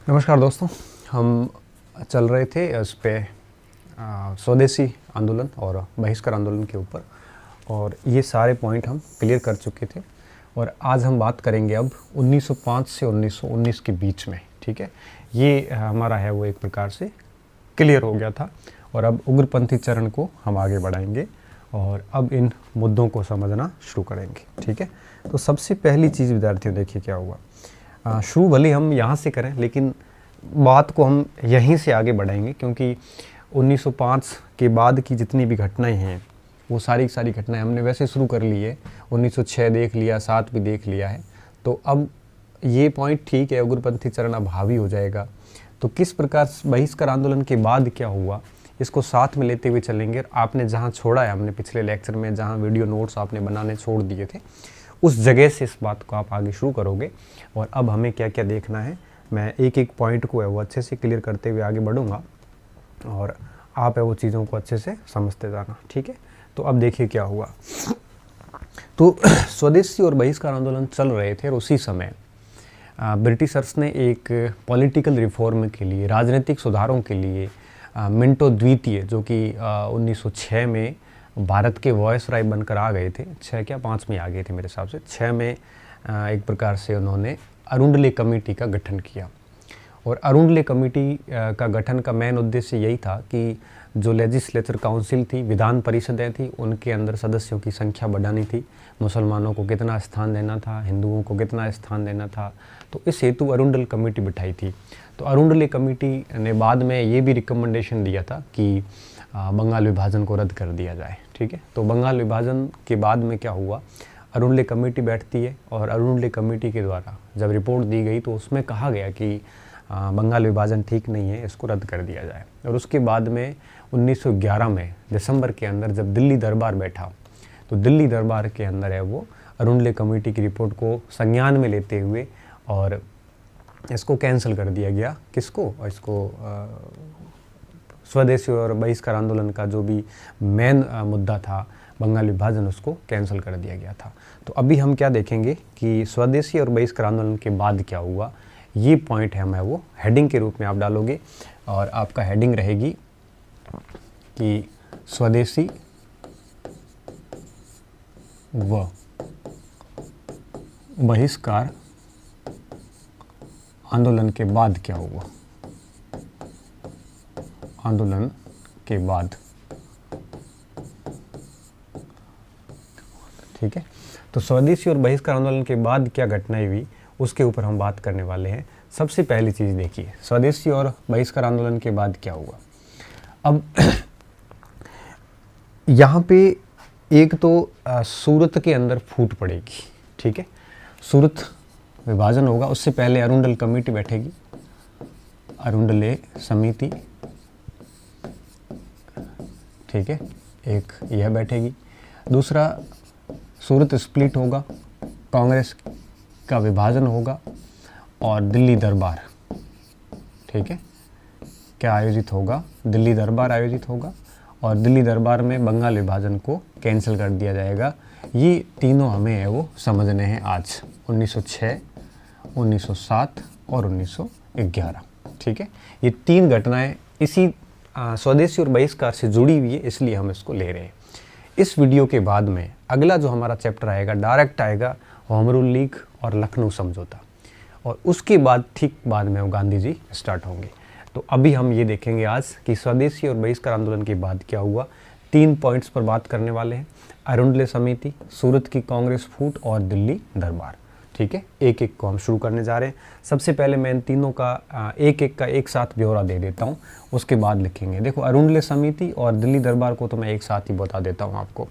नमस्कार दोस्तों। हम चल रहे थे इस पे स्वदेशी आंदोलन और बहिष्कार आंदोलन के ऊपर, और ये सारे पॉइंट हम क्लियर कर चुके थे। और आज हम बात करेंगे अब 1905 से 1919 के बीच में। ठीक है, ये हमारा है वो एक प्रकार से क्लियर हो गया था, और अब उग्रपंथी चरण को हम आगे बढ़ाएंगे और अब इन मुद्दों को समझना शुरू करेंगे। ठीक है, तो सबसे पहली चीज़ विद्यार्थियों, देखिए क्या हुआ। शुरू भले हम यहाँ से करें, लेकिन बात को हम यहीं से आगे बढ़ाएंगे, क्योंकि 1905 के बाद की जितनी भी घटनाएं हैं वो सारी घटनाएं हमने वैसे शुरू कर ली है। 1906 देख लिया, 7 भी देख लिया है। तो अब ये पॉइंट ठीक है, उग्रपंथी चरण अब हावी हो जाएगा। तो किस प्रकार बहिष्कार आंदोलन के बाद क्या हुआ, इसको साथ में लेते हुए चलेंगे। आपने जहाँ छोड़ा है, हमने पिछले लेक्चर में जहाँ वीडियो नोट्स आपने बनाने छोड़ दिए थे, उस जगह से इस बात को आप आगे शुरू करोगे। और अब हमें क्या क्या देखना है, मैं एक एक पॉइंट को है वो अच्छे से क्लियर करते हुए आगे बढ़ूंगा, और आप है वो चीज़ों को अच्छे से समझते जाना। ठीक है, तो अब देखिए क्या हुआ। तो स्वदेशी और बहिष्कार आंदोलन चल रहे थे, और उसी समय ब्रिटिशर्स ने एक पॉलिटिकल रिफॉर्म के लिए, राजनीतिक सुधारों के लिए मिंटो द्वितीय, जो कि 1906 में भारत के वॉयसराय बनकर आ गए थे, 6 क्या 5 में आ गए थे मेरे हिसाब से, 6 में एक प्रकार से उन्होंने अरुंडले कमेटी का गठन किया। और अरुंडले कमेटी का गठन का मेन उद्देश्य यही था कि जो लेजिस्लेचर काउंसिल थी, विधान परिषदें थी, उनके अंदर सदस्यों की संख्या बढ़ानी थी। मुसलमानों को कितना स्थान देना था, हिंदुओं को कितना स्थान देना था, तो इस हेतु अरुंडल कमेटी बिठाई थी। तो अरुंडले कमेटी ने बाद में ये भी रिकमेंडेशन दिया था कि बंगाल विभाजन को रद्द कर दिया जाए। ठीक है, तो बंगाल विभाजन के बाद में क्या हुआ, अरुंडले कमेटी बैठती है, और अरुंडले कमेटी के द्वारा जब रिपोर्ट दी गई तो उसमें कहा गया कि बंगाल विभाजन ठीक नहीं है, इसको रद्द कर दिया जाए। और उसके बाद में 1911 में दिसंबर के अंदर जब दिल्ली दरबार बैठा, तो दिल्ली दरबार के अंदर है वो अरुंडले कमेटी की रिपोर्ट को संज्ञान में लेते हुए और इसको कैंसिल कर दिया गया। किसको? इसको स्वदेशी और बहिष्कार आंदोलन का जो भी मेन मुद्दा था, बंगाल विभाजन, उसको कैंसिल कर दिया गया था। तो अभी हम क्या देखेंगे कि स्वदेशी और बहिष्कार आंदोलन के बाद क्या हुआ, ये पॉइंट है मैं वो हेडिंग के रूप में आप डालोगे, और आपका हेडिंग रहेगी कि स्वदेशी व बहिष्कार आंदोलन के बाद क्या हुआ, आंदोलन के बाद। ठीक है, तो स्वदेशी और बहिष्कार आंदोलन के बाद क्या घटनाएं हुई, उसके ऊपर हम बात करने वाले हैं। सबसे पहली चीज़ देखिए, स्वदेशी और बहिष्कार आंदोलन के बाद क्या हुआ। अब यहाँ पे एक तो सूरत के अंदर फूट पड़ेगी। ठीक है, सूरत विभाजन होगा, उससे पहले अरुंडल कमेटी बैठेगी, अरुंडले समिति। ठीक है, एक यह बैठेगी। दूसरा, सूरत स्प्लिट होगा, कांग्रेस का विभाजन होगा, और दिल्ली दरबार, ठीक है, क्या आयोजित होगा, दिल्ली दरबार आयोजित होगा, और दिल्ली दरबार में बंगाल विभाजन को कैंसिल कर दिया जाएगा। ये तीनों हमें है वो समझने हैं आज, 1906, 1907 और 1911। ठीक है, ये 3 घटनाएं इसी स्वदेशी और बहिष्कार से जुड़ी हुई है, इसलिए हम इसको ले रहे हैं। इस वीडियो के बाद में अगला जो हमारा चैप्टर आएगा, डायरेक्ट आएगा होम रूल लीग और लखनऊ समझौता, और उसके बाद ठीक बाद में वो गांधी जी स्टार्ट होंगे। तो अभी हम ये देखेंगे आज कि स्वदेशी और बहिष्कार आंदोलन के बाद क्या हुआ। 3 पॉइंट्स पर बात करने वाले हैं, अरुंडले समिति, सूरत की कांग्रेस फूट और दिल्ली दरबार। ठीक है, एक एक को हम शुरू करने जा रहे हैं। सबसे पहले मैं इन तीनों का एक एक का एक साथ ब्यौरा दे देता हूँ, उसके बाद लिखेंगे। देखो, अरुंडले समिति और दिल्ली दरबार को तो मैं एक साथ ही बता देता हूँ आपको।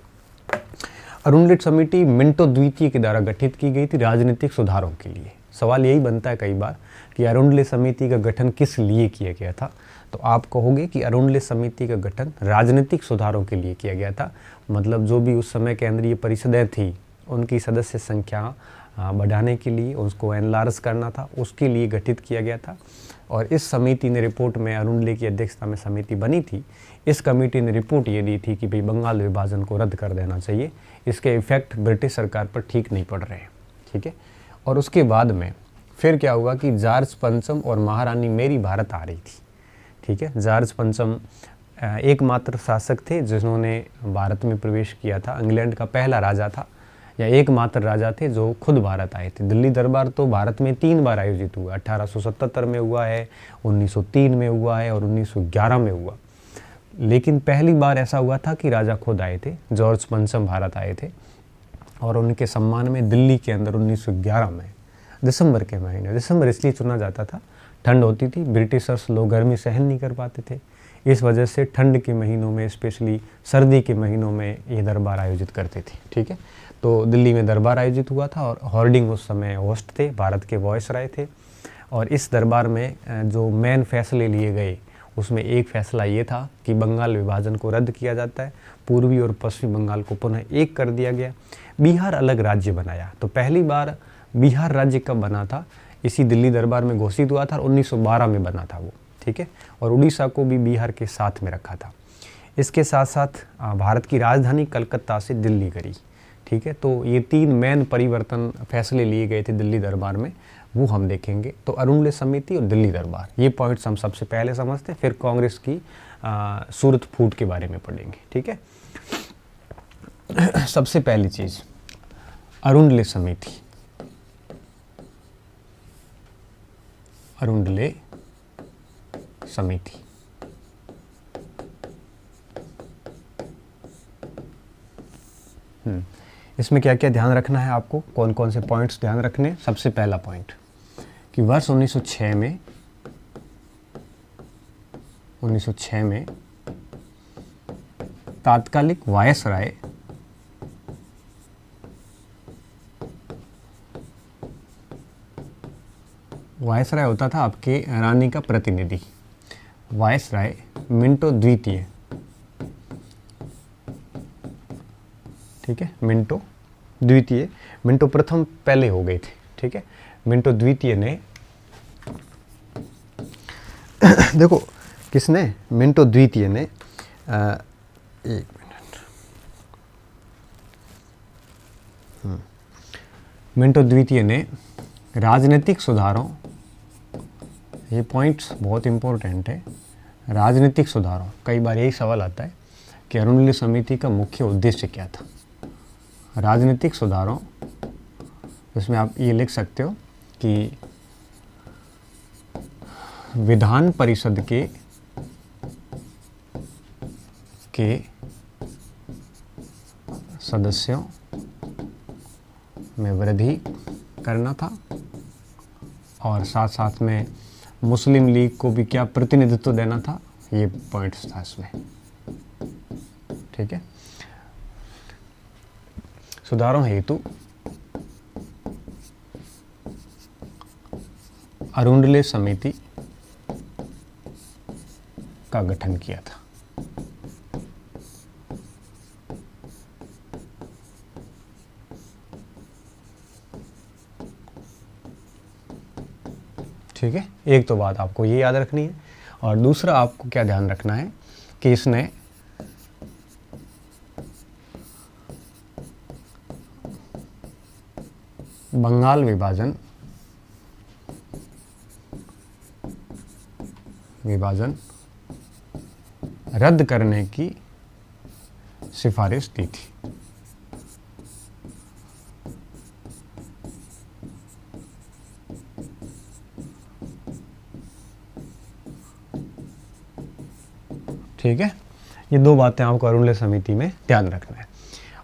अरुंडले समिति मिंटो द्वितीय के द्वारा गठित की गई थी राजनीतिक सुधारों के लिए। सवाल यही बनता है कई बार कि अरुंडले समिति का गठन किस लिए किया गया था, तो आप कहोगे कि अरुंडले समिति का गठन राजनीतिक सुधारों के लिए किया गया था। मतलब जो भी उस समय केंद्रीय परिषदें थी, उनकी सदस्य संख्या बढ़ाने के लिए, उसको एनलार्ज करना था, उसके लिए गठित किया गया था। और इस समिति ने रिपोर्ट में, अरुंडले की अध्यक्षता में समिति बनी थी, इस कमेटी ने रिपोर्ट ये दी थी कि भाई बंगाल विभाजन को रद्द कर देना चाहिए, इसके इफेक्ट ब्रिटिश सरकार पर ठीक नहीं पड़ रहे हैं। ठीक है, और उसके बाद में फिर क्या हुआ कि जॉर्ज पंचम और महारानी मेरी भारत आ रही थी। ठीक है, जॉर्ज पंचम एकमात्र शासक थे जिन्होंने भारत में प्रवेश किया था, इंग्लैंड का पहला राजा था या एकमात्र राजा थे जो खुद भारत आए थे। दिल्ली दरबार तो भारत में 3 बार आयोजित हुआ, 1877 में हुआ है, 1903 में हुआ है और 1911 में हुआ। लेकिन पहली बार ऐसा हुआ था कि राजा खुद आए थे, जॉर्ज पंचम भारत आए थे और उनके सम्मान में दिल्ली के अंदर 1911 में दिसंबर के महीने, दिसंबर इसलिए चुना जाता था, ठंड होती थी, ब्रिटिशर्स लोग गर्मी सहन नहीं कर पाते थे, इस वजह से ठंड के महीनों में, स्पेशली सर्दी के महीनों में ये दरबार आयोजित करते थे। ठीक है, तो दिल्ली में दरबार आयोजित हुआ था और हॉर्डिंग उस समय होस्ट थे, भारत के वॉइसराय थे। और इस दरबार में जो मेन फैसले लिए गए उसमें एक फैसला ये था कि बंगाल विभाजन को रद्द किया जाता है, पूर्वी और पश्चिमी बंगाल को पुनः एक कर दिया गया, बिहार अलग राज्य बनाया। तो पहली बार बिहार राज्य कब बना था, इसी दिल्ली दरबार में घोषित हुआ था, 1912 में बना था वो। ठीक है, और उड़ीसा को भी बिहार के साथ में रखा था। इसके साथ साथ भारत की राजधानी कलकत्ता से दिल्ली करी। ठीक है, तो ये 3 मेन परिवर्तन फैसले लिए गए थे दिल्ली दरबार में, वो हम देखेंगे। तो अरुणले समिति और दिल्ली दरबार, ये पॉइंट्स हम सबसे पहले समझते हैं, फिर कांग्रेस की सूरत फूट के बारे में पढ़ेंगे। ठीक है, सबसे पहली चीज़ अरुणले समिति। अरुणले समिति इसमें क्या क्या ध्यान रखना है आपको, कौन कौन से पॉइंट्स ध्यान रखने। सबसे पहला पॉइंट कि वर्ष 1906 में तात्कालिक वायसराय होता था आपके रानी का प्रतिनिधि, वायसराय मिंटो द्वितीय। ठीक है, मिंटो द्वितीय, मिंटो प्रथम पहले हो गए थे। ठीक है, मिंटो द्वितीय ने देखो किसने, मिंटो द्वितीय ने एक मिनट, मिंटो द्वितीय ने राजनीतिक सुधारों, ये पॉइंट्स बहुत इंपॉर्टेंट है, राजनीतिक सुधारों। कई बार यही सवाल आता है कि अरुणले समिति का मुख्य उद्देश्य क्या था। राजनीतिक सुधारों, इसमें आप ये लिख सकते हो कि विधान परिषद के सदस्यों में वृद्धि करना था और साथ साथ में मुस्लिम लीग को भी क्या प्रतिनिधित्व देना था, ये पॉइंट्स था इसमें। ठीक है, सुधारों हेतु अरुणले समिति का गठन किया था। ठीक है, एक तो बात आपको ये याद रखनी है और दूसरा आपको क्या ध्यान रखना है कि इसने बंगाल विभाजन रद्द करने की सिफारिश दी थी। ठीक है, ये 2 बातें आपको अरुणले समिति में ध्यान रखना है।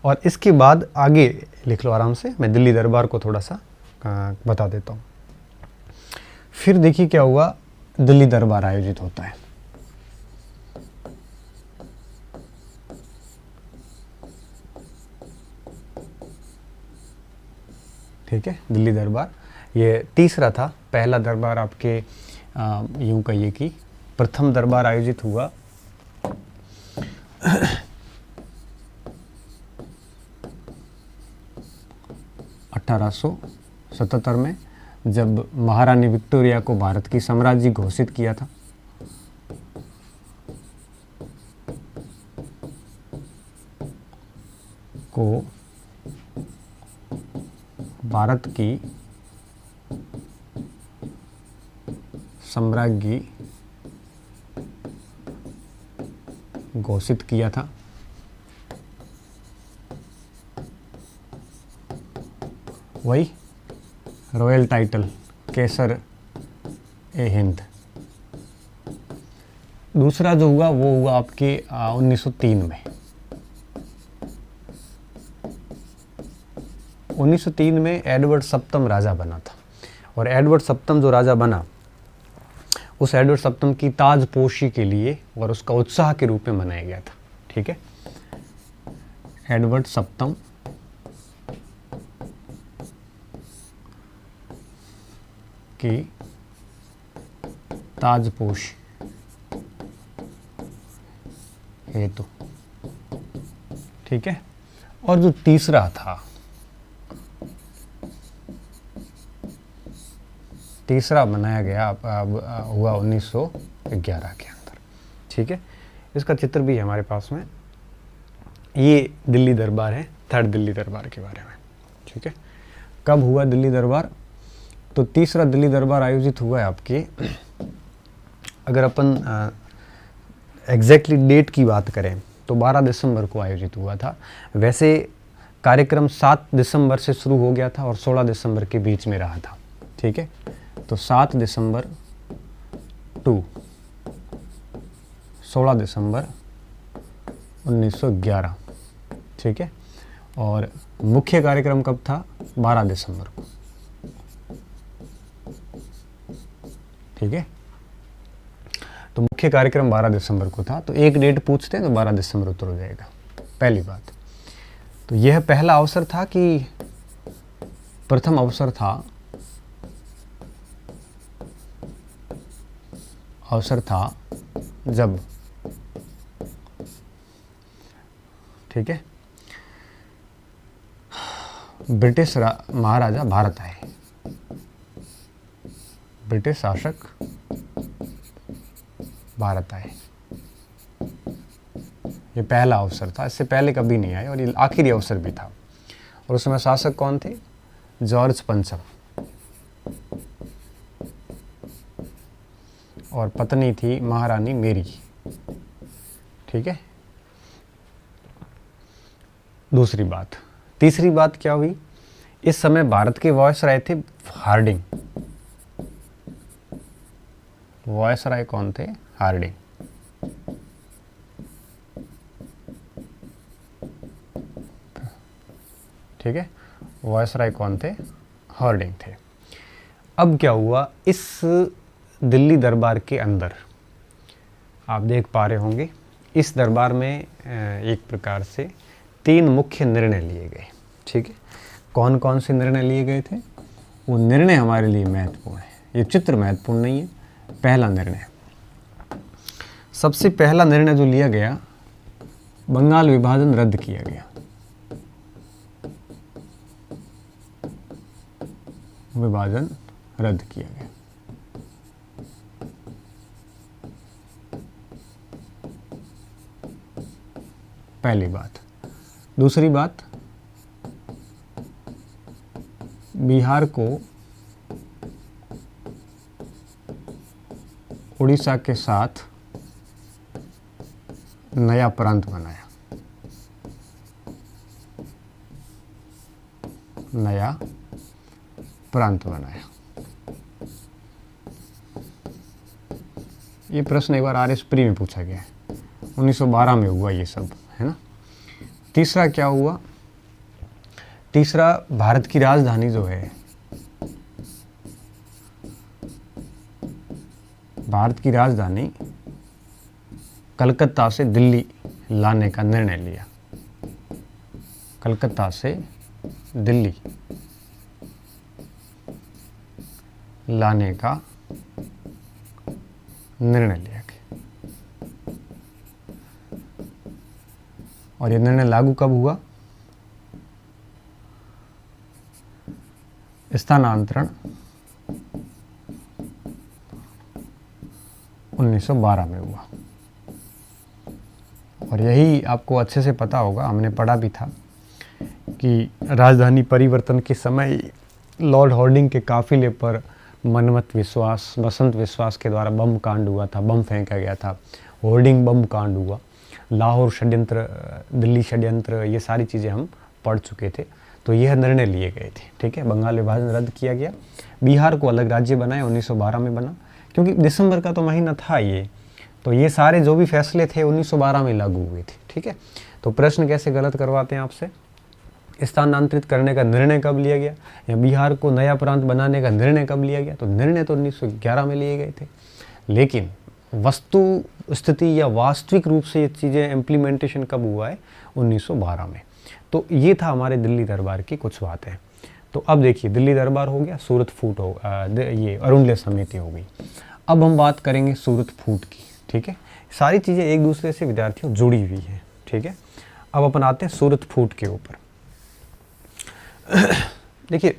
और इसके बाद आगे लिख लो आराम से, मैं दिल्ली दरबार को थोड़ा सा बता देता हूँ। फिर देखिए क्या हुआ, दिल्ली दरबार आयोजित होता है। ठीक है, दिल्ली दरबार ये तीसरा था। पहला दरबार आपके यूं कहिए कि प्रथम दरबार आयोजित हुआ 1877 में, जब महारानी विक्टोरिया को भारत की साम्राज्य घोषित किया था। भारत की साम्राज्ञी घोषित किया था। वही रॉयल टाइटल केसर ए हिंद। दूसरा जो हुआ वो हुआ आपके 1903 में। 1903 में एडवर्ड सप्तम राजा बना था, और एडवर्ड सप्तम जो राजा बना, उस एडवर्ड सप्तम की ताजपोशी के लिए और उसका उत्साह के रूप में मनाया गया था। ठीक है, एडवर्ड सप्तम की ताजपोशी हेतु। ठीक है, और जो तीसरा था, तीसरा बनाया गया हुआ 1911 के अंदर। ठीक है, इसका चित्र भी है हमारे पास में। ये दिल्ली दरबार है, थर्ड दिल्ली दरबार के बारे में। ठीक है, कब हुआ दिल्ली दरबार? तो तीसरा दिल्ली दरबार आयोजित हुआ है आपके, अगर अपन एग्जैक्टली डेट की बात करें तो 12 दिसंबर को आयोजित हुआ था। वैसे कार्यक्रम 7 दिसंबर से शुरू हो गया था और 16 दिसंबर के बीच में रहा था। ठीक है, तो 7 दिसंबर टू 16 दिसंबर 1911। ठीक है, और मुख्य कार्यक्रम कब था? 12 दिसंबर को। ठीक है, तो मुख्य कार्यक्रम 12 दिसंबर को था। तो एक डेट पूछते हैं तो 12 दिसंबर उत्तर हो जाएगा, पहली बात। तो यह पहला अवसर था कि प्रथम अवसर था जब, ठीक है, ब्रिटिश महाराजा भारत आए, ब्रिटिश शासक भारत आए। ये पहला अवसर था, इससे पहले कभी नहीं आए और ये आखिरी अवसर भी था। और उस समय शासक कौन थे? जॉर्ज पंचम, और पत्नी थी महारानी मेरी। ठीक है, दूसरी बात। तीसरी बात क्या हुई? इस समय भारत के वायसराय थे हार्डिंग। वायसराय कौन थे? हार्डिंग। ठीक है, वायसराय कौन थे? हार्डिंग थे। अब क्या हुआ, इस दिल्ली दरबार के अंदर आप देख पा रहे होंगे, इस दरबार में एक प्रकार से 3 मुख्य निर्णय लिए गए। ठीक है, कौन कौन से निर्णय लिए गए थे? वो निर्णय हमारे लिए महत्वपूर्ण है, ये चित्र महत्वपूर्ण नहीं है। पहला निर्णय, सबसे पहला निर्णय जो लिया गया, बंगाल विभाजन रद्द किया गया। विभाजन रद्द किया गया। पहली बात। दूसरी बात, बिहार को उड़ीसा के साथ नया प्रांत बनाया। नया प्रांत बनाया। ये प्रश्न एक बार आरएस प्री में पूछा गया है, 1912 में हुआ ये सब, है ना। तीसरा क्या हुआ? तीसरा, भारत की राजधानी जो है, भारत की राजधानी कलकत्ता से दिल्ली लाने का निर्णय लिया। कलकत्ता से दिल्ली लाने का निर्णय लिया गया। और यह निर्णय लागू कब हुआ? स्थानांतरण 1912 में हुआ। और यही आपको अच्छे से पता होगा, हमने पढ़ा भी था कि राजधानी परिवर्तन के समय लॉर्ड हार्डिंग के काफिले पर मनमत विश्वास, बसंत विश्वास के द्वारा बम कांड हुआ था, बम फेंका गया था, होर्डिंग बम कांड हुआ, लाहौर षड्यंत्र, दिल्ली षड्यंत्र, ये सारी चीज़ें हम पढ़ चुके थे। तो यह निर्णय लिए गए थे, ठीक है। बंगाल विभाजन रद्द किया गया, बिहार को अलग राज्य बनाया, 1912 में बना, क्योंकि दिसंबर का तो महीना था ये, तो ये सारे जो भी फैसले थे 1912 में लागू हुए थे, ठीक है। तो प्रश्न कैसे गलत करवाते हैं आपसे, स्थानांतरित करने का निर्णय कब लिया गया, या बिहार को नया प्रांत बनाने का निर्णय कब लिया गया, तो निर्णय तो 1911 में लिए गए थे, लेकिन वस्तु स्थिति या वास्तविक रूप से ये चीज़ें इम्प्लीमेंटेशन कब हुआ है, 1912 में। तो ये था हमारे दिल्ली दरबार की कुछ बातें। तो अब देखिए, दिल्ली दरबार हो गया, सूरत फूट हो, ये अरुणलेख समिति हो गई। अब हम बात करेंगे सूरत फूट की, ठीक है। सारी चीज़ें एक दूसरे से विद्यार्थियों जुड़ी हुई हैं, ठीक है। अब अपन आते हैं सूरत फूट के ऊपर। देखिए,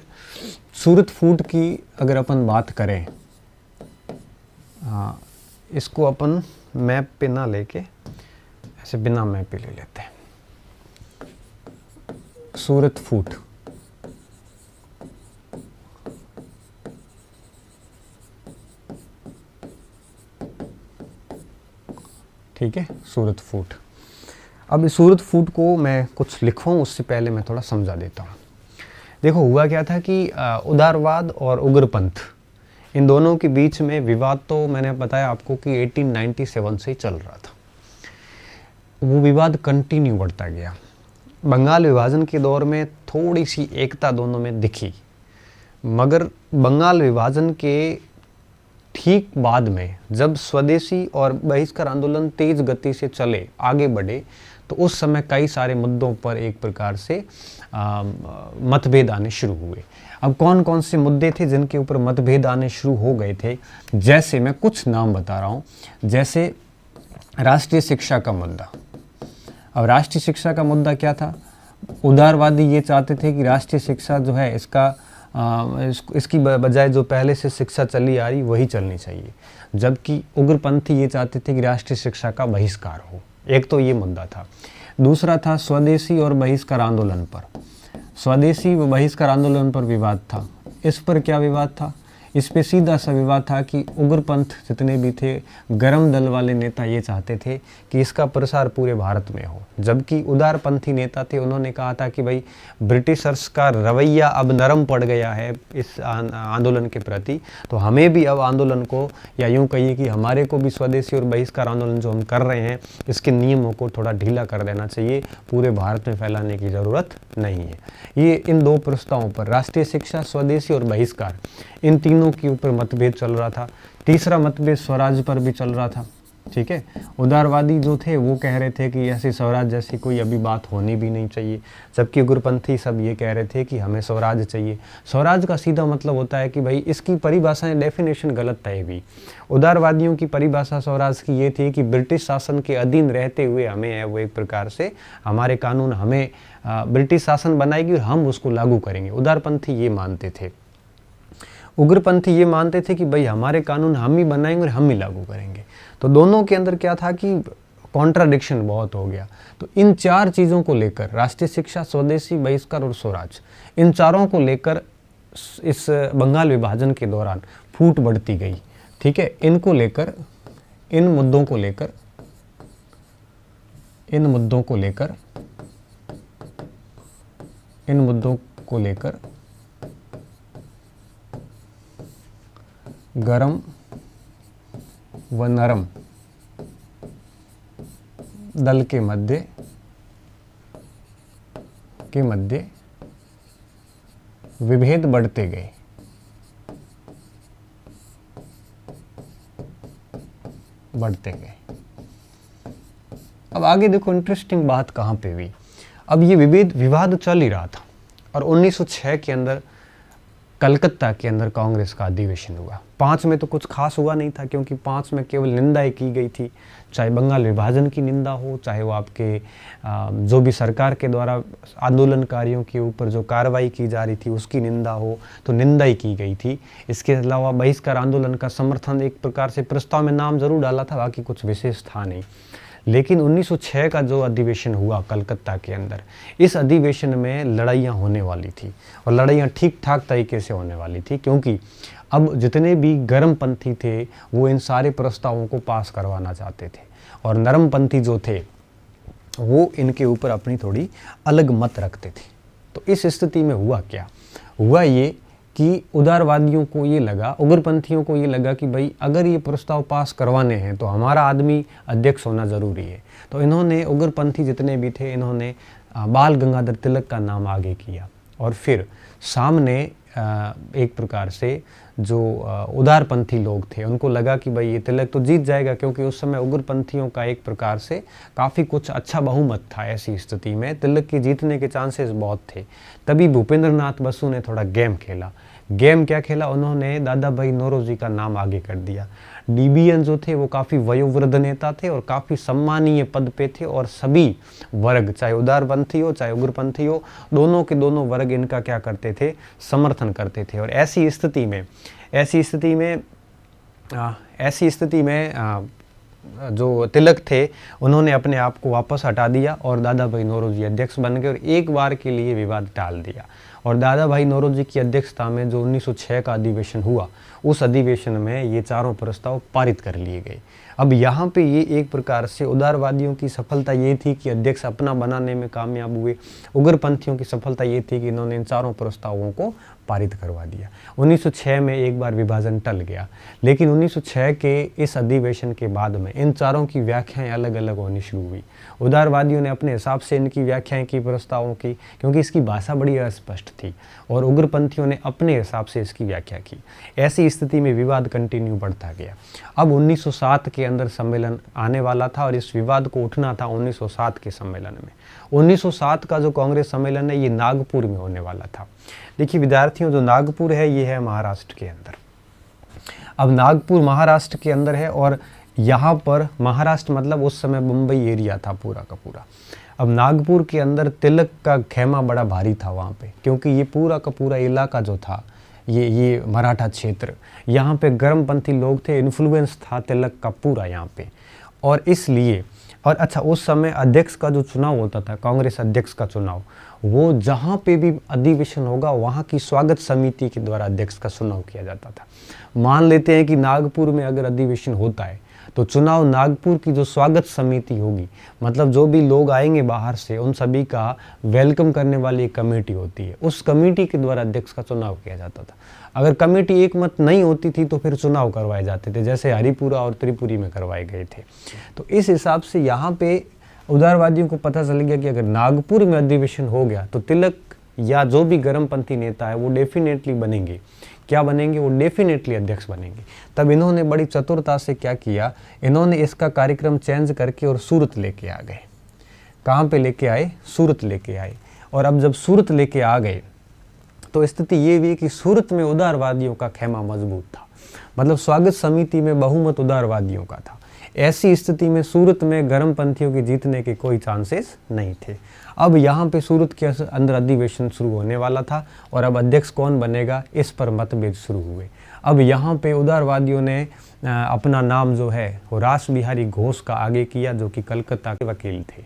सूरत फूट की अगर अपन बात करें, इसको अपन मैप पे ना लेके ऐसे बिना मैप पे ले लेते हैं। सूरत फूट, ठीक है, सूरत फूट। अब इस सूरत फूट को मैं कुछ लिखवाऊँ उससे पहले मैं थोड़ा समझा देता हूँ। देखो, हुआ क्या था कि उदारवाद और उग्रपंथ, इन दोनों के बीच में विवाद तो मैंने बताया आपको कि 1897 से ही चल रहा था। वो विवाद कंटिन्यू बढ़ता गया। बंगाल विभाजन के दौर में थोड़ी सी एकता दोनों में दिखी, मगर बंगाल विभाजन के ठीक बाद में जब स्वदेशी और बहिष्कार आंदोलन तेज गति से चले, आगे बढ़े, तो उस समय कई सारे मुद्दों पर एक प्रकार से मतभेद आने शुरू हुए। अब कौन कौन से मुद्दे थे जिनके ऊपर मतभेद आने शुरू हो गए थे, जैसे मैं कुछ नाम बता रहा हूँ, जैसे राष्ट्रीय शिक्षा का मुद्दा। अब राष्ट्रीय शिक्षा का मुद्दा क्या था, उदारवादी ये चाहते थे कि राष्ट्रीय शिक्षा जो है इसकी बजाय जो पहले से शिक्षा चली आ रही वही चलनी चाहिए, जबकि उग्रपंथी ये चाहते थे कि राष्ट्रीय शिक्षा का बहिष्कार हो। एक तो ये मुद्दा था। दूसरा था स्वदेशी और बहिष्कार आंदोलन पर, स्वदेशी व बहिष्कार आंदोलन पर विवाद था। इस पर क्या विवाद था, इस पे सीधा सा विवाद था कि उग्रपंथ जितने भी थे, गरम दल वाले नेता ये चाहते थे कि इसका प्रसार पूरे भारत में हो, जबकि उदारपंथी नेता थे, उन्होंने कहा था कि भाई ब्रिटिशर्स का रवैया अब नरम पड़ गया है इस आंदोलन के प्रति, तो हमें भी अब आंदोलन को, या यूँ कहिए कि हमारे को भी स्वदेशी और बहिष्कार आंदोलन जो हम कर रहे हैं इसके नियमों को थोड़ा ढीला कर देना चाहिए, पूरे भारत में फैलाने की ज़रूरत नहीं है। ये इन दो प्रस्तावों पर, राष्ट्रीय शिक्षा, स्वदेशी और बहिष्कार, इन तीनों के ऊपर मतभेद चल रहा था। तीसरा मतभेद स्वराज पर भी चल रहा था, ठीक है। उदारवादी जो थे वो कह रहे थे कि ऐसी स्वराज जैसी कोई अभी बात होनी भी नहीं चाहिए, जबकि उग्रपंथी सब ये कह रहे थे कि हमें स्वराज चाहिए। स्वराज का सीधा मतलब होता है कि भाई इसकी परिभाषाएं, डेफिनेशन गलत है भी। उदारवादियों की परिभाषा स्वराज की ये थी कि ब्रिटिश शासन के अधीन रहते हुए हमें है वो एक प्रकार से हमारे कानून हमें ब्रिटिश शासन बनाएगी और हम उसको लागू करेंगे। उदारपंथी ये मानते थे। उग्रपंथी ये मानते थे कि भाई हमारे कानून हम ही बनाएंगे और हम ही लागू करेंगे। तो दोनों के अंदर क्या था कि कॉन्ट्राडिक्शन बहुत हो गया। तो इन चार चीज़ों को लेकर, राष्ट्रीय शिक्षा, स्वदेशी, बहिष्कार और स्वराज, इन चारों को लेकर इस बंगाल विभाजन के दौरान फूट बढ़ती गई, ठीक है। इनको लेकर, इन मुद्दों को लेकर गरम व नरम दल के मध्य विभेद बढ़ते गए। अब आगे देखो, इंटरेस्टिंग बात कहाँ पे हुई। अब ये विवाद चल ही रहा था और 1906 के अंदर कलकत्ता के अंदर कांग्रेस का अधिवेशन हुआ। 5 में तो कुछ खास हुआ नहीं था, क्योंकि 5 में केवल निंदाएं की गई थी, चाहे बंगाल विभाजन की निंदा हो, चाहे वो आपके जो भी सरकार के द्वारा आंदोलनकारियों के ऊपर जो कार्रवाई की जा रही थी उसकी निंदा हो, तो निंदा ही की गई थी। इसके अलावा बहिष्कार आंदोलन का समर्थन एक प्रकार से प्रस्ताव में नाम जरूर डाला था, बाकी कुछ विशेष था नहीं। लेकिन 1906 का जो अधिवेशन हुआ कलकत्ता के अंदर, इस अधिवेशन में लड़ाइयाँ होने वाली थी और लड़ाइयाँ ठीक ठाक तरीके से होने वाली थी, क्योंकि अब जितने भी गर्मपंथी थे वो इन सारे प्रस्तावों को पास करवाना चाहते थे, और नरमपंथी जो थे वो इनके ऊपर अपनी थोड़ी अलग मत रखते थे। तो इस स्थिति में हुआ क्या, हुआ ये कि उदारवादियों को ये लगा, उग्रपंथियों को ये लगा कि भाई अगर ये प्रस्ताव पास करवाने हैं तो हमारा आदमी अध्यक्ष होना ज़रूरी है। तो इन्होंने, उग्रपंथी जितने भी थे, इन्होंने बाल गंगाधर तिलक का नाम आगे किया, और फिर सामने एक प्रकार से जो उदारपंथी लोग थे उनको लगा कि भाई ये तिलक तो जीत जाएगा, क्योंकि उस समय उग्रपंथियों का एक प्रकार से काफ़ी कुछ अच्छा बहुमत था। ऐसी स्थिति में तिलक के जीतने के चांसेस बहुत थे। तभी भूपेंद्र नाथ बसु ने थोड़ा गेम खेला। गेम क्या खेला, उन्होंने दादा भाई नौरोजी का नाम आगे कर दिया। डीबीएन जो थे वो काफ़ी वयोवृद्ध नेता थे और काफ़ी सम्मानीय पद पे थे, और सभी वर्ग, चाहे उदारपंथी हो चाहे उग्रपंथी हो, दोनों के दोनों वर्ग इनका क्या करते थे, समर्थन करते थे। और ऐसी स्थिति में जो तिलक थे उन्होंने अपने आप को वापस हटा दिया और दादा भाई नौरोजी अध्यक्ष बन गए और एक बार के लिए विवाद टाल दिया। और दादा भाई नौरोजी की अध्यक्षता में जो 1906 का अधिवेशन हुआ, उस अधिवेशन में ये चारों प्रस्ताव पारित कर लिए गए। अब यहाँ पे ये एक प्रकार से उदारवादियों की सफलता ये थी कि अध्यक्ष अपना बनाने में कामयाब हुए, उग्रपंथियों की सफलता ये थी कि इन्होंने इन चारों प्रस्तावों को पारित करवा दिया। 1906 में एक बार विभाजन टल गया, लेकिन 1906 के इस अधिवेशन के बाद में इन चारों की व्याख्याएं अलग अलग होनी शुरू हुई। उदारवादियों ने अपने हिसाब से इनकी व्याख्याएं की प्रस्तावों की, क्योंकि इसकी भाषा बड़ी अस्पष्ट थी, और उग्रपंथियों ने अपने हिसाब से इसकी व्याख्या की। ऐसी स्थिति में विवाद कंटिन्यू बढ़ता गया। अब 1907 के अंदर सम्मेलन आने वाला था और इस विवाद को उठना था 1907 के सम्मेलन में। 1907 का जो कांग्रेस सम्मेलन है ये नागपुर में होने वाला था। देखिए विद्यार्थियों, जो नागपुर है ये है महाराष्ट्र के अंदर। अब नागपुर महाराष्ट्र के अंदर है, और यहाँ पर महाराष्ट्र मतलब उस समय मुंबई एरिया था पूरा का पूरा। अब नागपुर के अंदर तिलक का खेमा बड़ा भारी था वहाँ पे, क्योंकि ये पूरा का पूरा इलाका जो था ये मराठा क्षेत्र, यहाँ पे गर्मपंथी लोग थे, इन्फ्लुएंस था तिलक का पूरा यहाँ पे। और इसलिए, और अच्छा उस समय अध्यक्ष का जो चुनाव होता था, कांग्रेस अध्यक्ष का चुनाव, वो जहाँ पे भी अधिवेशन होगा वहाँ की स्वागत समिति के द्वारा अध्यक्ष का चुनाव किया जाता था। मान लेते हैं कि नागपुर में अगर अधिवेशन होता है तो चुनाव नागपुर की जो स्वागत समिति होगी, मतलब जो भी लोग आएंगे बाहर से उन सभी का वेलकम करने वाली एक कमेटी होती है, उस कमेटी के द्वारा अध्यक्ष का चुनाव किया जाता था। अगर कमेटी एक मत नहीं होती थी तो फिर चुनाव करवाए जाते थे, जैसे हरिपुरा और त्रिपुरी में करवाए गए थे। तो इस हिसाब से यहाँ पे उदारवादियों को पता चल गया कि अगर नागपुर में अधिवेशन हो गया तो तिलक या जो भी गर्मपंथी नेता है वो डेफिनेटली बनेंगे। क्या बनेंगे? वो डेफिनेटली अध्यक्ष बनेंगे। तब इन्होंने बड़ी चतुरता से क्या किया, इन्होंने इसका कार्यक्रम चेंज करके और सूरत लेके आ गए। कहाँ पे लेके आए? सूरत लेके आए। और अब जब सूरत लेके आ गए तो स्थिति ये हुई कि सूरत में उदारवादियों का खेमा मजबूत था, मतलब स्वागत समिति में बहुमत उदारवादियों का था। ऐसी स्थिति में सूरत में गर्मपंथियों के जीतने के कोई चांसेस नहीं थे। अब यहाँ पे सूरत के अंदर अधिवेशन शुरू होने वाला था और अब अध्यक्ष कौन बनेगा इस पर मतभेद शुरू हुए। अब यहाँ पे उदारवादियों ने अपना नाम जो है वो रास बिहारी घोष का आगे किया, जो कि कलकत्ता के वकील थे,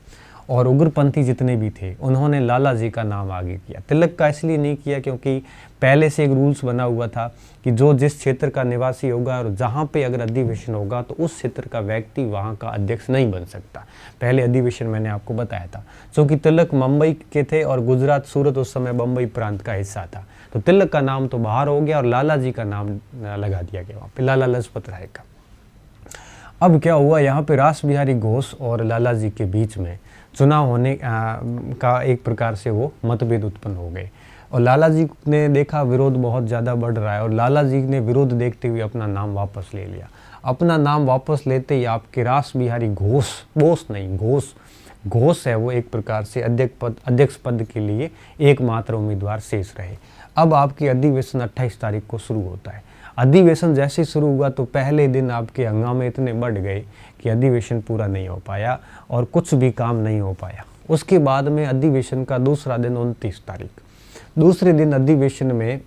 और उग्रपंथी जितने भी थे उन्होंने लाला जी का नाम आगे किया। तिलक का इसलिए नहीं किया क्योंकि पहले से एक रूल्स बना हुआ था कि जो जिस क्षेत्र का निवासी होगा और जहाँ पे अगर अधिवेशन होगा तो उस क्षेत्र का व्यक्ति वहाँ का अध्यक्ष नहीं बन सकता। पहले अधिवेशन मैंने आपको बताया था। क्योंकि तिलक मुंबई के थे और गुजरात, सूरत उस समय बम्बई प्रांत का हिस्सा था, तो तिलक का नाम तो बाहर हो गया और लाला जी का नाम लगा दिया गया वहाँ पे, लाला लाजपत राय का। अब क्या हुआ, यहाँ पे रास बिहारी घोष और लाला जी के बीच में चुनाव होने का एक प्रकार से वो मतभेद उत्पन्न हो गए, और लाला जी ने देखा विरोध बहुत ज़्यादा बढ़ रहा है और लाला जी ने विरोध देखते हुए अपना नाम वापस ले लिया। अपना नाम वापस लेते ही आपके रास बिहारी घोष है वो एक प्रकार से अध्यक्ष पद के लिए एकमात्र उम्मीदवार शेष रहे। अब आपकी अधिवेशन 28 तारीख को शुरू होता है। अधिवेशन जैसे शुरू हुआ तो पहले दिन आपके हंगामे इतने बढ़ गए कि अधिवेशन पूरा नहीं हो पाया और कुछ भी काम नहीं हो पाया। उसके बाद में अधिवेशन का दूसरा दिन 29 तारीख, दूसरे दिन अधिवेशन में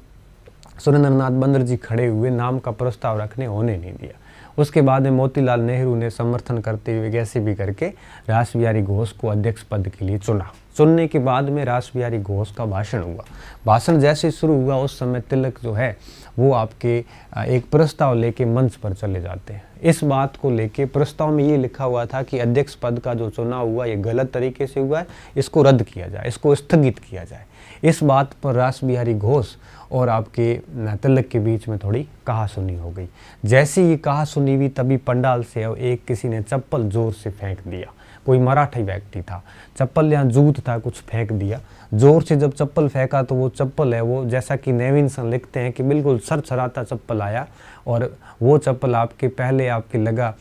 सुरेंद्रनाथ बनर्जी खड़े हुए, नाम का प्रस्ताव रखने होने नहीं दिया। उसके बाद में मोतीलाल नेहरू ने समर्थन करते हुए कैसे भी करके रास बिहारी घोष को अध्यक्ष पद के लिए चुना। चुनने के बाद में रास बिहारी घोष का भाषण हुआ। भाषण जैसे शुरू हुआ उस समय तिलक जो है वो आपके एक प्रस्ताव लेके मंच पर चले जाते हैं। इस बात को लेके प्रस्ताव में ये लिखा हुआ था कि अध्यक्ष पद का जो चुनाव हुआ ये गलत तरीके से हुआ है, इसको रद्द किया जाए, इसको स्थगित किया जाए। इस बात पर रास बिहारी घोष और आपके तिलक के बीच में थोड़ी कहासुनी हो गई। जैसे ये कहासुनी हुई तभी पंडाल से एक किसी ने चप्पल जोर से फेंक दिया। कोई मराठी व्यक्ति था, चप्पल या जूत था, कुछ फेंक दिया। जोर से जब चप्पल फेंका तो वो चप्पल है वो, जैसा कि नेविन्सन लिखते हैं कि बिल्कुल सरसराता चप्पल आया और वो चप्पल आपके पहले आपके लगा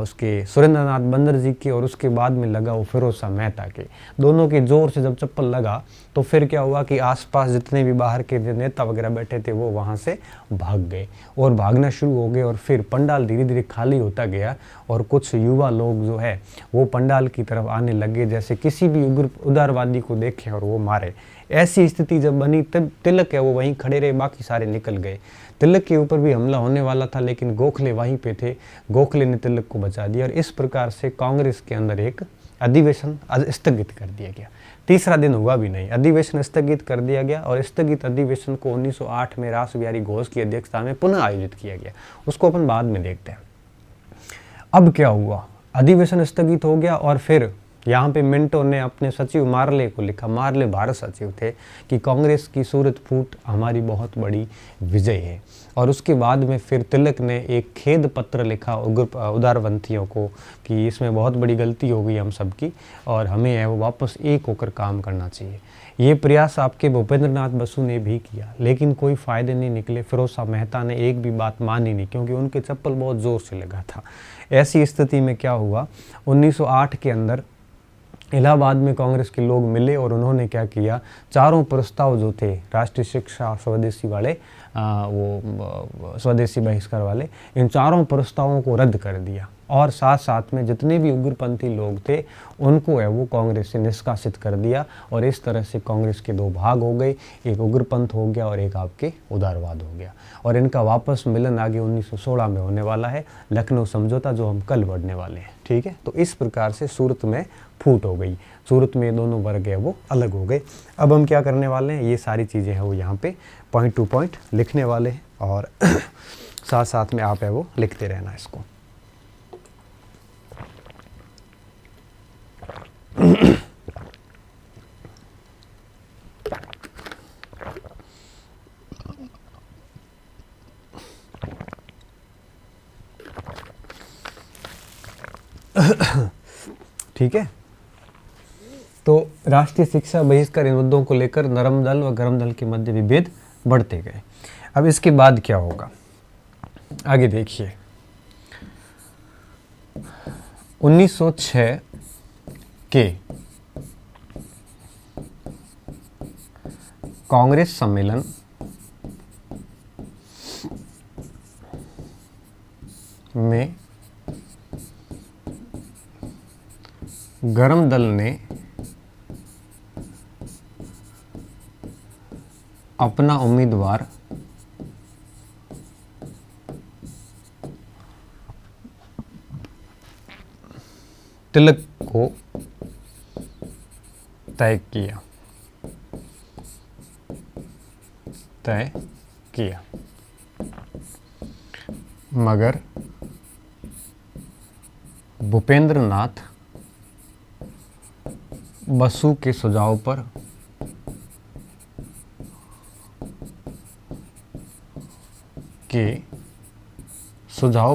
उसके सुरेंद्रनाथ बंदर जी के और उसके बाद में लगा वो फिरोज शाह मेहता के। दोनों के जोर से जब चप्पल लगा तो फिर क्या हुआ कि आसपास जितने भी बाहर के नेता वगैरह बैठे थे वो वहाँ से भाग गए और भागना शुरू हो गए और फिर पंडाल धीरे धीरे खाली होता गया और कुछ युवा लोग जो है वो पंडाल की तरफ आने लगे जैसे किसी भी उदारवादी को देखें और वो मारे। ऐसी स्थिति जब बनी तब तिलक है वो वहीं खड़े रहे, बाकी सारे निकल गए। तिलक के ऊपर भी हमला होने वाला था लेकिन गोखले वहीं पे थे, गोखले ने तिलक को बचा दिया और इस प्रकार से कांग्रेस के अंदर एक अधिवेशन स्थगित कर दिया गया। तीसरा दिन हुआ भी नहीं, अधिवेशन स्थगित कर दिया गया और स्थगित अधिवेशन को 1908 में रास बिहारी घोष की अध्यक्षता में पुनः आयोजित किया गया। उसको अपन बाद में देखते हैं। अब क्या हुआ, अधिवेशन स्थगित हो गया और फिर यहाँ पे मिंटो ने अपने सचिव मार्ले को लिखा, मार्ले भारत सचिव थे, कि कांग्रेस की सूरत फूट हमारी बहुत बड़ी विजय है। और उसके बाद में फिर तिलक ने एक खेद पत्र लिखा उदारपंथियों को कि इसमें बहुत बड़ी गलती हो गई हम सबकी और हमें है वो वापस एक होकर काम करना चाहिए। ये प्रयास आपके भूपेंद्रनाथ बसु ने भी किया लेकिन कोई फ़ायदे नहीं निकले। फिरोज शाह मेहता ने एक भी बात मानी नहीं क्योंकि उनके चप्पल बहुत ज़ोर से लगा था। ऐसी स्थिति में क्या हुआ, 1908 के अंदर इलाहाबाद में कांग्रेस के लोग मिले और उन्होंने क्या किया, चारों प्रस्ताव जो थे राष्ट्रीय शिक्षा स्वदेशी वाले वो स्वदेशी बहिष्कार वाले, इन चारों प्रस्तावों को रद्द कर दिया और साथ साथ में जितने भी उग्रपंथी लोग थे उनको है वो कांग्रेस से निष्कासित कर दिया और इस तरह से कांग्रेस के दो भाग हो गए, एक उग्रपंथ हो गया और एक आपके उदारवाद हो गया। और इनका वापस मिलन आगे 1916 में होने वाला है, लखनऊ समझौता, जो हम कल पढ़ने वाले हैं। ठीक है, तो इस प्रकार से सूरत में फूट हो गई, सूरत में दोनों वर्ग है वो अलग हो गए। अब हम क्या करने वाले हैं, ये सारी चीज़ें हैं वो यहाँ पे पॉइंट टू पॉइंट लिखने वाले हैं और साथ साथ में आप है वो लिखते रहना इसको। ठीक है, तो राष्ट्रीय शिक्षा बहिष्कार इन मुद्दों को लेकर नरम दल व गरम दल के मध्य विभेद बढ़ते गए। अब इसके बाद क्या होगा आगे देखिए। 1906 के कांग्रेस सम्मेलन में गरम दल ने अपना उम्मीदवार तिलक को तय किया मगर भूपेंद्रनाथ बसु के सुझाव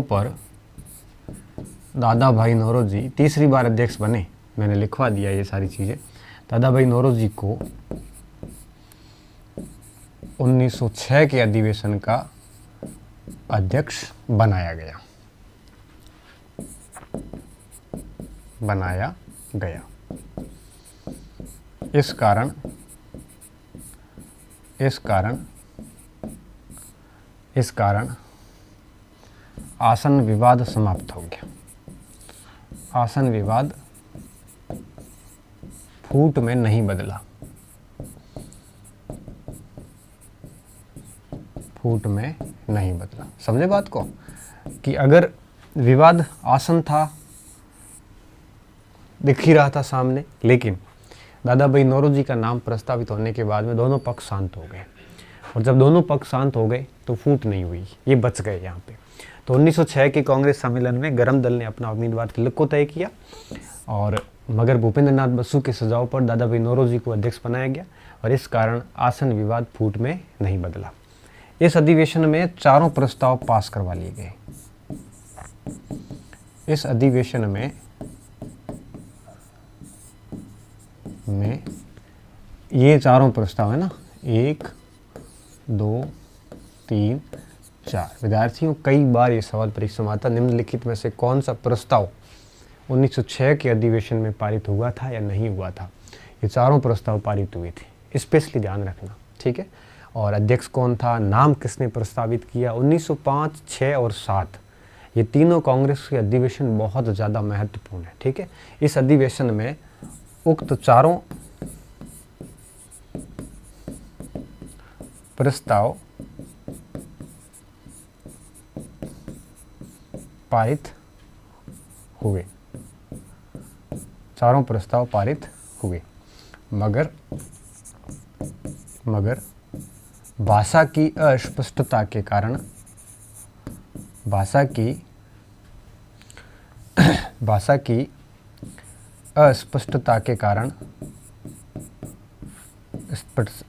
पर दादा भाई नौरोजी तीसरी बार अध्यक्ष बने। मैंने लिखवा दिया ये सारी चीज़ें। दादा भाई नौरोजी को 1906 के अधिवेशन का अध्यक्ष बनाया गया। इस कारण आसन विवाद समाप्त हो गया। आसन विवाद फूट में नहीं बदला। समझे बात को कि अगर विवाद आसन था, दिख ही रहा था सामने, लेकिन दादा भाई नौरोजी का नाम प्रस्तावित होने के बाद में दोनों पक्ष शांत हो गए, और जब दोनों पक्ष शांत हो गए तो फूट नहीं हुई, ये बच गए यहाँ पे। तो 1906 के कांग्रेस सम्मेलन में गरम दल ने अपना उम्मीदवार तिलक को तय किया, और मगर भूपेंद्र नाथ बसु के सुझाव पर दादा भाई नौरोजी को अध्यक्ष बनाया गया, और इस कारण आसन विवाद फूट में नहीं बदला। इस अधिवेशन में चारों प्रस्ताव पास करवा लिए गए। इस अधिवेशन में ये चारों प्रस्ताव है ना, 1 2 3 4। विद्यार्थियों, कई बार ये सवाल परीक्षा में आता, निम्नलिखित में से कौन सा प्रस्ताव 1906 के अधिवेशन में पारित हुआ था या नहीं हुआ था। ये चारों प्रस्ताव पारित हुए थे, स्पेशली ध्यान रखना, ठीक है। और अध्यक्ष कौन था, नाम किसने प्रस्तावित किया। 1905, 6 और 7 ये तीनों कांग्रेस के अधिवेशन बहुत ज़्यादा महत्वपूर्ण है, ठीक है। इस अधिवेशन में उक्त चारों प्रस्ताव पारित हुए, चारों प्रस्ताव पारित हुए, मगर भाषा की अस्पष्टता के कारण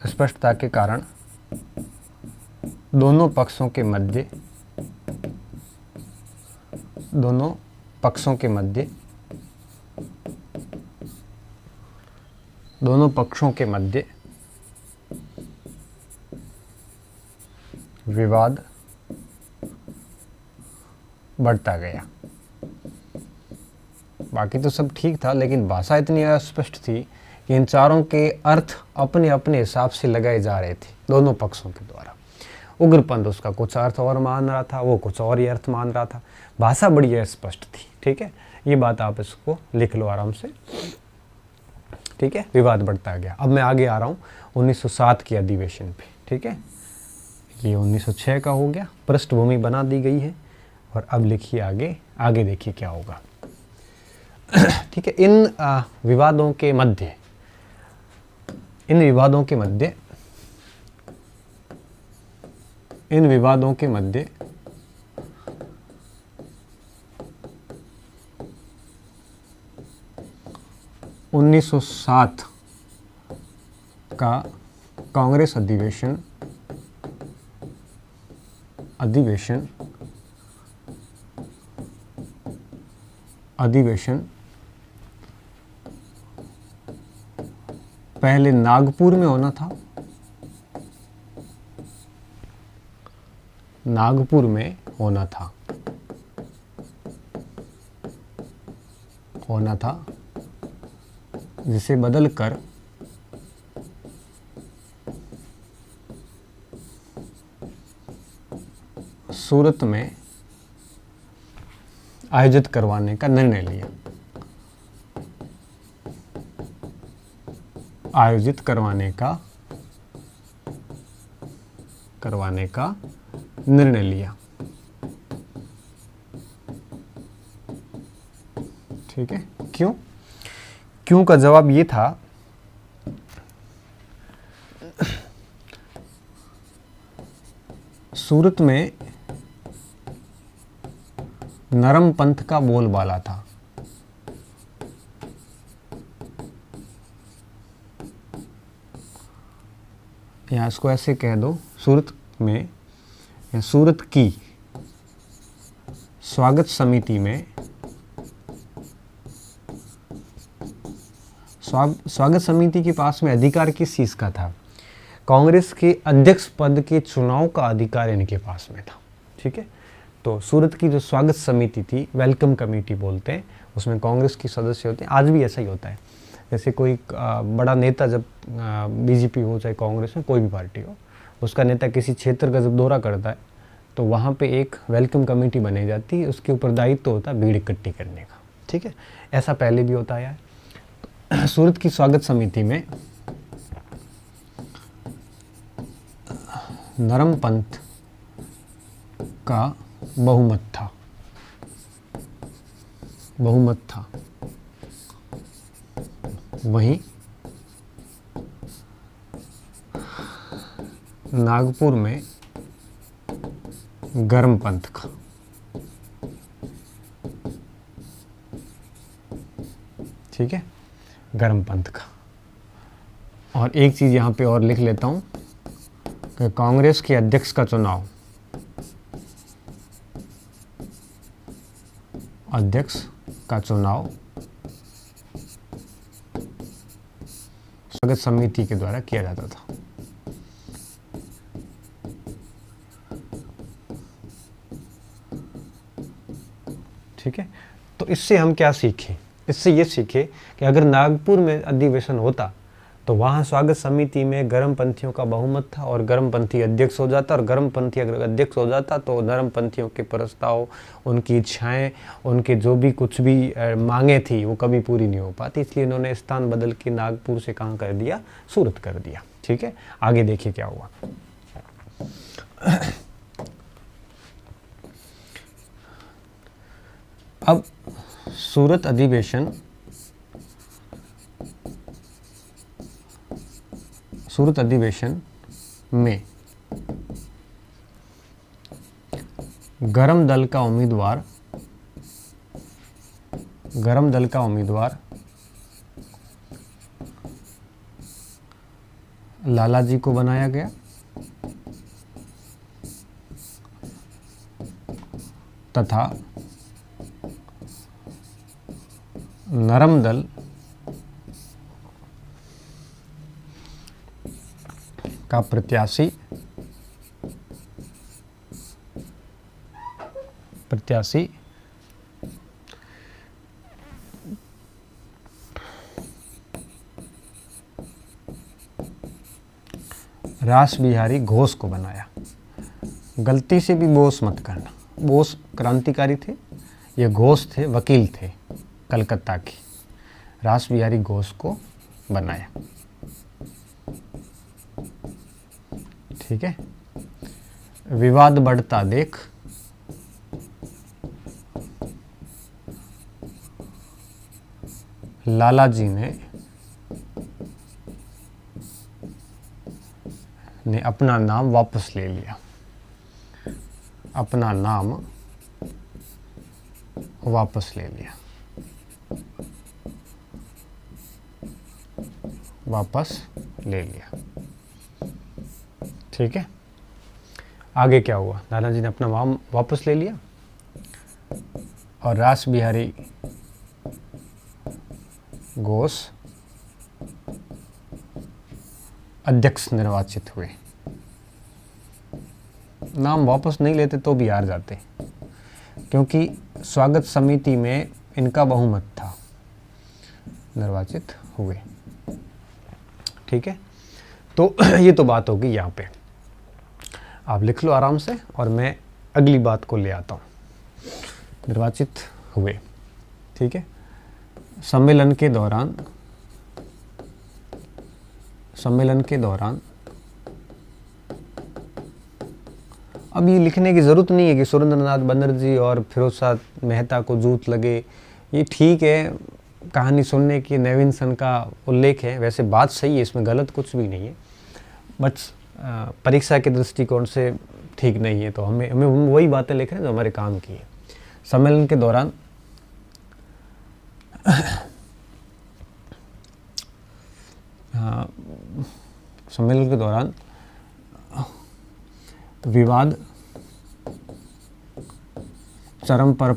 स्पष्टता के कारण दोनों पक्षों के मध्य विवाद बढ़ता गया। बाकी तो सब ठीक था, लेकिन भाषा इतनी अस्पष्ट थी कि इन चारों के अर्थ अपने अपने हिसाब से लगाए जा रहे थे दोनों पक्षों के द्वारा। उग्रपंथ उसका कुछ अर्थ और मान रहा था, वो कुछ और ही अर्थ मान रहा था। भाषा बड़ी अस्पष्ट थी, ठीक है। ये बात आप इसको लिख लो आराम से, ठीक है। विवाद बढ़ता गया। अब मैं आगे आ रहा हूँ 1907 के अधिवेशन पे, ठीक है। ये 1906 का हो गया, पृष्ठभूमि बना दी गई है। और अब लिखिए आगे देखिए क्या होगा, ठीक है। इन विवादों के मध्य 1907 का कांग्रेस अधिवेशन पहले नागपुर में होना था, जिसे बदलकर सूरत में आयोजित करवाने का निर्णय लिया। ठीक है। क्यों का जवाब ये था, सूरत में नरम पंथ का बोलबाला था। या इसको ऐसे कह दो, सूरत में या सूरत की स्वागत समिति में, स्वागत समिति के पास में अधिकार किस चीज का था, कांग्रेस के अध्यक्ष पद के चुनाव का अधिकार इनके पास में था, ठीक है। तो सूरत की जो स्वागत समिति थी, वेलकम कमेटी बोलते हैं, उसमें कांग्रेस के सदस्य होते हैं। आज भी ऐसा ही होता है, जैसे कोई बड़ा नेता जब बीजेपी हो चाहे कांग्रेस में कोई भी पार्टी हो, उसका नेता किसी क्षेत्र का जब दौरा करता है तो वहाँ पे एक वेलकम कमेटी बनाई जाती है, उसके ऊपर दायित्व होता है भीड़ इकट्ठी करने का, ठीक है। ऐसा पहले भी होता है। तो सूरत की स्वागत समिति में नरम पंथ का बहुमत था। वहीं नागपुर में गर्मपंथ का। ठीक है, गर्मपंथ का। और एक चीज़ यहाँ पे और लिख लेता हूँ कि कांग्रेस के अध्यक्ष का चुनाव, अध्यक्ष का चुनाव स्वागत समिति के द्वारा किया जाता था। ठीक है, तो इससे हम क्या सीखें? इससे ये सीखे कि अगर नागपुर में अधिवेशन होता तो वहाँ स्वागत समिति में गर्मपंथियों का बहुमत था और गर्मपंथी अध्यक्ष हो जाता, और गर्मपंथी अगर अध्यक्ष हो जाता तो नरमपंथियों के प्रस्ताव, उनकी इच्छाएं, उनके जो भी कुछ भी मांगे थी वो कभी पूरी नहीं हो पाती। इसलिए इन्होंने स्थान बदल के नागपुर से कहाँ कर दिया? सूरत कर दिया। ठीक है, आगे देखिए क्या हुआ। अब सूरत अधिवेशन, सूरत अधिवेशन में गरम दल का उम्मीदवार लालाजी को बनाया गया तथा नरम दल का प्रत्याशी रास बिहारी घोष को बनाया। गलती से भी बोस मत करना, बोस क्रांतिकारी थे, ये घोष थे, वकील थे कलकत्ता की। रास बिहारी घोष को बनाया। ठीक है, विवाद बढ़ता देख लालाजी ने अपना नाम वापस ले लिया, अपना नाम वापस ले लिया, वापस ले लिया। ठीक है, आगे क्या हुआ? लालाजी ने अपना नाम वापस ले लिया और रास बिहारी घोष अध्यक्ष निर्वाचित हुए। नाम वापस नहीं लेते तो भी हार जाते, क्योंकि स्वागत समिति में इनका बहुमत था, निर्वाचित हुए। ठीक है, तो ये तो बात होगी यहाँ पे। आप लिख लो आराम से और मैं अगली बात को ले आता हूँ। निर्वाचित हुए। ठीक है, सम्मेलन के दौरान अब ये लिखने की ज़रूरत नहीं है कि सुरेंद्रनाथ बनर्जी और फिरोज शाह मेहता को जूत लगे। ये ठीक है, कहानी सुनने की नेविन्सन का उल्लेख है, वैसे बात सही है, इसमें गलत कुछ भी नहीं है, बस परीक्षा के दृष्टिकोण से ठीक नहीं है। तो हमें वही बातें लिख रहे हैं जो हमारे काम की है। सम्मेलन के दौरान विवाद चरम पर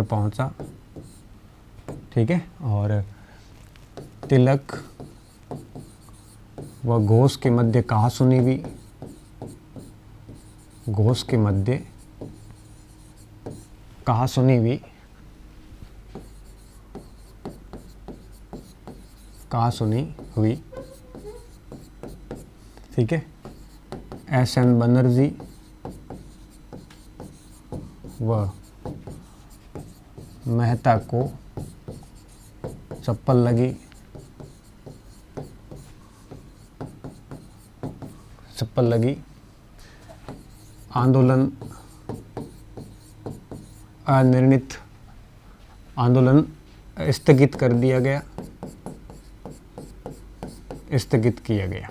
पहुंचा। ठीक है, और तिलक व घोष के मध्य कहासुनी हुई। घोष के मध्य कहासुनी हुई। ठीक है, एस.एन. बनर्जी व मेहता को चप्पल लगी। आंदोलन अनिर्णित, आंदोलन स्थगित कर दिया गया। स्थगित किया गया।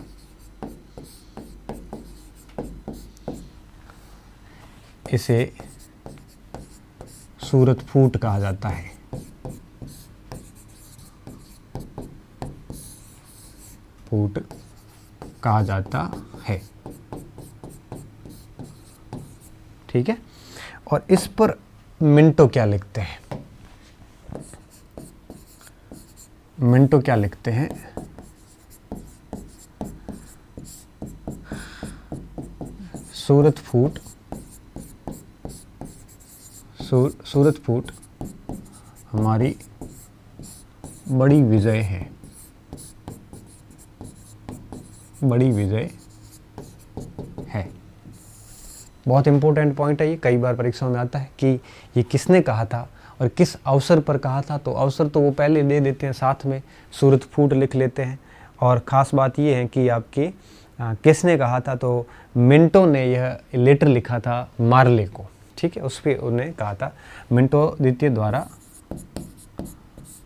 इसे सूरत फूट कहा जाता है। फूट कहा जाता है, ठीक है। और इस पर मिंटो क्या लिखते हैं? मिंटो क्या लिखते हैं? सूरत फूट, सूरत फूट हमारी बड़ी विजय है, बड़ी विजय है। बहुत इंपॉर्टेंट पॉइंट है ये, कई बार परीक्षा में आता है कि ये किसने कहा था और किस अवसर पर कहा था। तो अवसर तो वो पहले दे देते हैं, साथ में सूरत फूट लिख लेते हैं। और ख़ास बात ये है कि आपकी किसने कहा था, तो मिंटो ने यह लेटर लिखा था मार्ले को, ठीक है। उस पर उन्हें कहा था, मिंटो द्वितीय द्वारा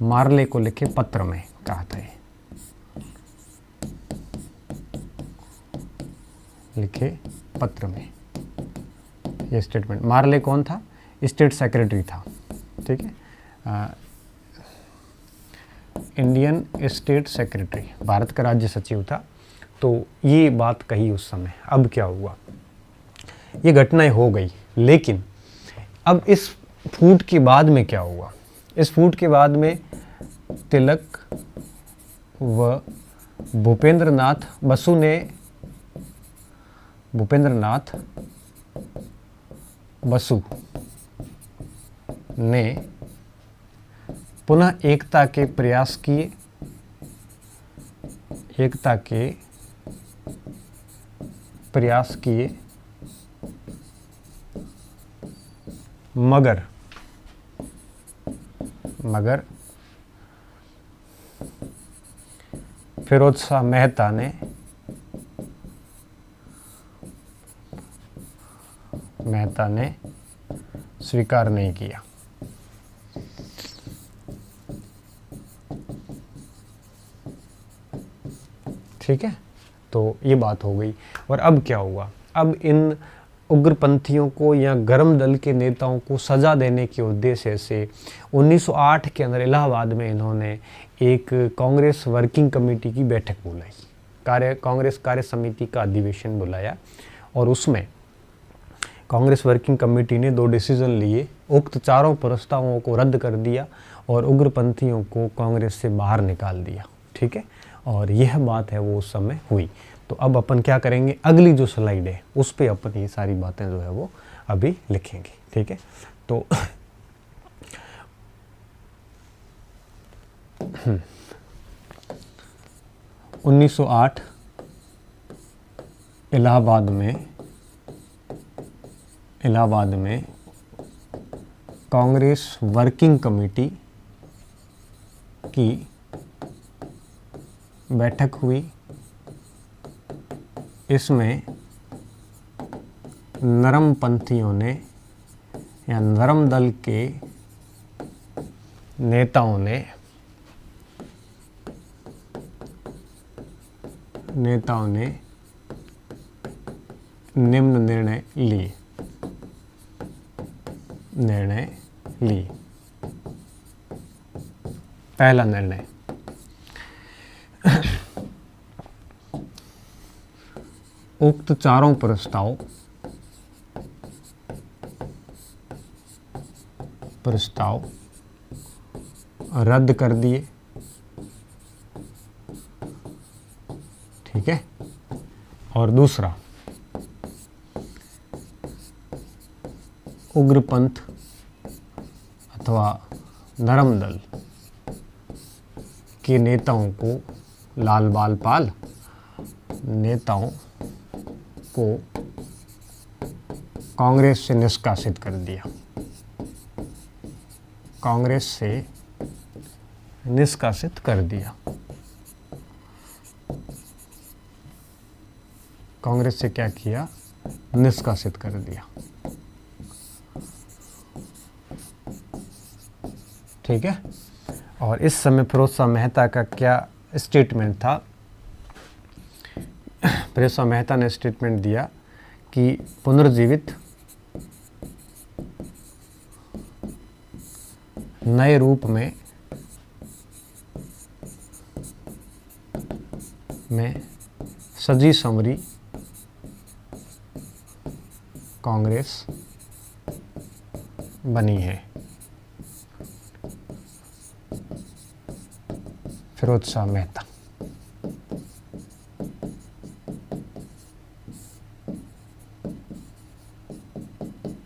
मार्ले को लिखे पत्र में कहा था, ये लिखे पत्र में ये स्टेटमेंट। मार्ले कौन था? स्टेट सेक्रेटरी था, ठीक है, इंडियन स्टेट सेक्रेटरी, भारत का राज्य सचिव था। तो ये बात कही उस समय। अब क्या हुआ, ये घटनाएं हो गई, लेकिन अब इस फूट के बाद में क्या हुआ? इस फूट के बाद में तिलक व भूपेंद्रनाथ बसु ने, भूपेंद्रनाथ बसु ने पुनः एकता के प्रयास किए, एकता के प्रयास किए, मगर फिरोज शाह मेहता ने स्वीकार नहीं किया। ठीक है, तो ये बात हो गई। और अब क्या हुआ? अब इन उग्रपंथियों को या गरम दल के नेताओं को सजा देने के उद्देश्य से 1908 के अंदर इलाहाबाद में इन्होंने एक कांग्रेस वर्किंग कमेटी की बैठक बुलाई, कांग्रेस कार्य समिति का अधिवेशन बुलाया। और उसमें कांग्रेस वर्किंग कमेटी ने 2 डिसीजन लिए। उक्त चारों प्रस्तावों को रद्द कर दिया और उग्रपंथियों को कांग्रेस से बाहर निकाल दिया, ठीक है। और यह बात है वो उस समय हुई। तो अब अपन क्या करेंगे, अगली जो स्लाइड है उस पे अपन ये सारी बातें जो है वो अभी लिखेंगे, ठीक है। तो 1908 इलाहाबाद में कांग्रेस वर्किंग कमेटी की बैठक हुई। इसमें नरम पंथियों ने या नरम दल के नेताओं ने निम्न निर्णय लिए। पहला निर्णय, उक्त चारों प्रस्ताव रद्द कर दिए, ठीक है। और दूसरा, उग्रपंथ अथवा नरम दल के नेताओं को, लाल बाल पाल नेताओं को कांग्रेस से निष्कासित कर दिया। कांग्रेस से निष्कासित कर दिया। कांग्रेस से क्या किया? निष्कासित कर दिया, ठीक है। और इस समय फिरोज शाह मेहता का क्या स्टेटमेंट था फिरोज़शाह मेहता ने स्टेटमेंट दिया कि पुनर्जीवित नए रूप में सजी संवरी कांग्रेस बनी है। फिरोज़शाह मेहता।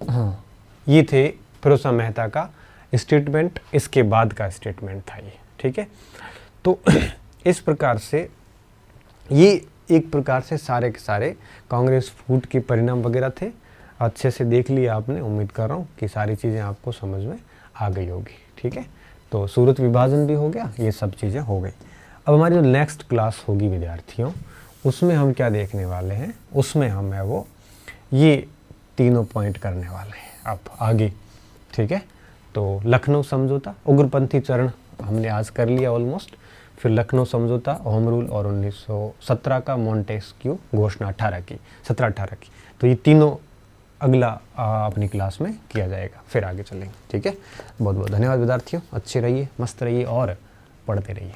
हाँ, ये थे फिरोज़शाह मेहता का स्टेटमेंट। इसके बाद का स्टेटमेंट था ये, ठीक है। तो इस प्रकार से ये एक प्रकार से सारे के सारे कांग्रेस फूट के परिणाम वगैरह थे। अच्छे से देख लिया आपने, उम्मीद कर रहा हूँ कि सारी चीज़ें आपको समझ में आ गई होगी, ठीक है। तो सूरत विभाजन भी हो गया, ये सब चीज़ें हो गई। अब हमारी जो नेक्स्ट क्लास होगी विद्यार्थियों, उसमें हम क्या देखने वाले हैं, उसमें हम है वो ये तीनों पॉइंट करने वाले हैं अब आगे, ठीक है। तो लखनऊ समझौता, उग्रपंथी चरण हमने आज कर लिया ऑलमोस्ट। फिर लखनऊ समझौता, होम रूल और 1917 का मॉन्टेस्क्यू घोषणा 1718 की। तो ये तीनों अगला अपनी क्लास में किया जाएगा, फिर आगे चलेंगे, ठीक है। बहुत बहुत धन्यवाद विद्यार्थियों, अच्छे रहिए, मस्त रहिए और पढ़ते रहिए।